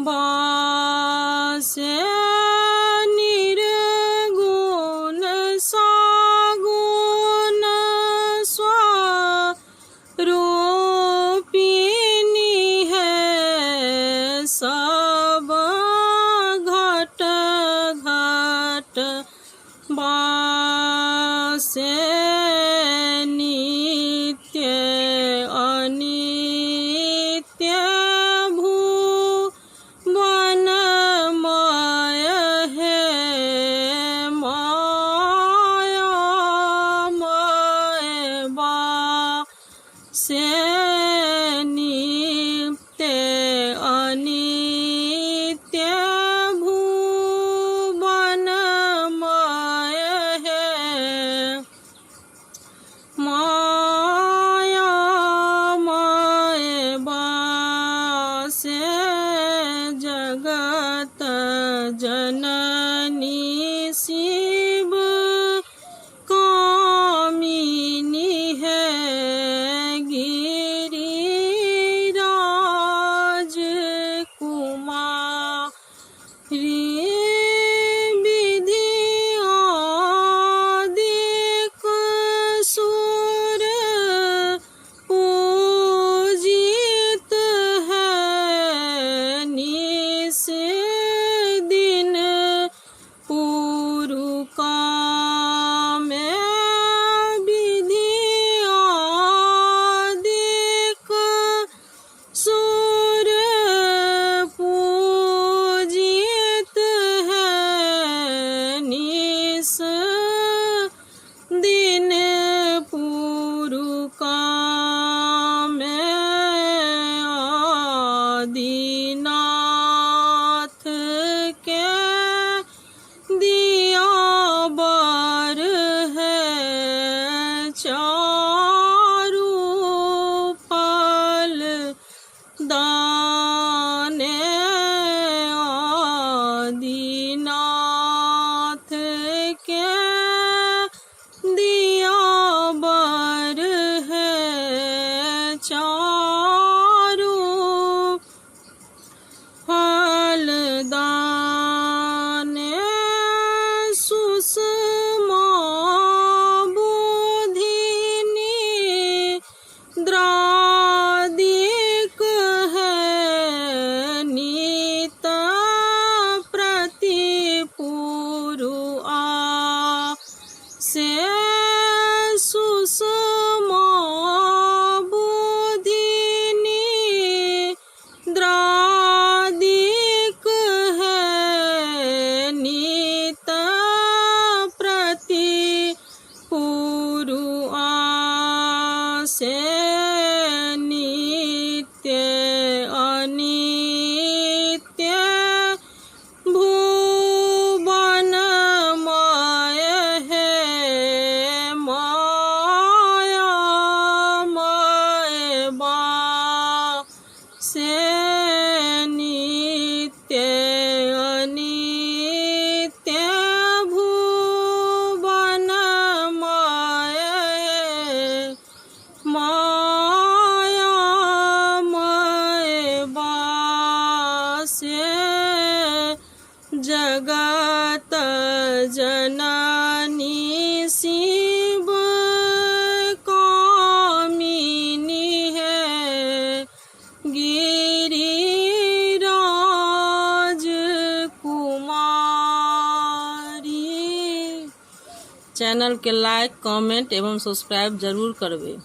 बासे निर्गुण सगुण स्वरूपिणी है सब घट घट बासे नित्य अनित्य भुवनमय है मायामय बासे नित्य अनित्य भुवनमय है मायामय बासे जगत जननी शिव कामिनी है गिरिराज कुमारी विधियादिक सुर पूजित है निस दिन पुरुका में विधियादिक सुर पूजित है निस दिन पुरुका में आदिनाथ के दिया बर है चारु फल दाने आदिनाथ के दिया बर है चारु फल दाने सुषमा बुधिनी द्रादिक है नित प्रति पुरुआ से सुषमा बुधिनी द्रादिक है नित प्रति पुरुआ से नित्य अनित्य भुवनमय है मायामय बासे नित्य अनित्य भुवनमय है मायामय बासे जगत जननी शिव कामिनी है गिरिराज कुमारी। चैनल के लाइक कमेंट एवं सब्सक्राइब जरूर करबे।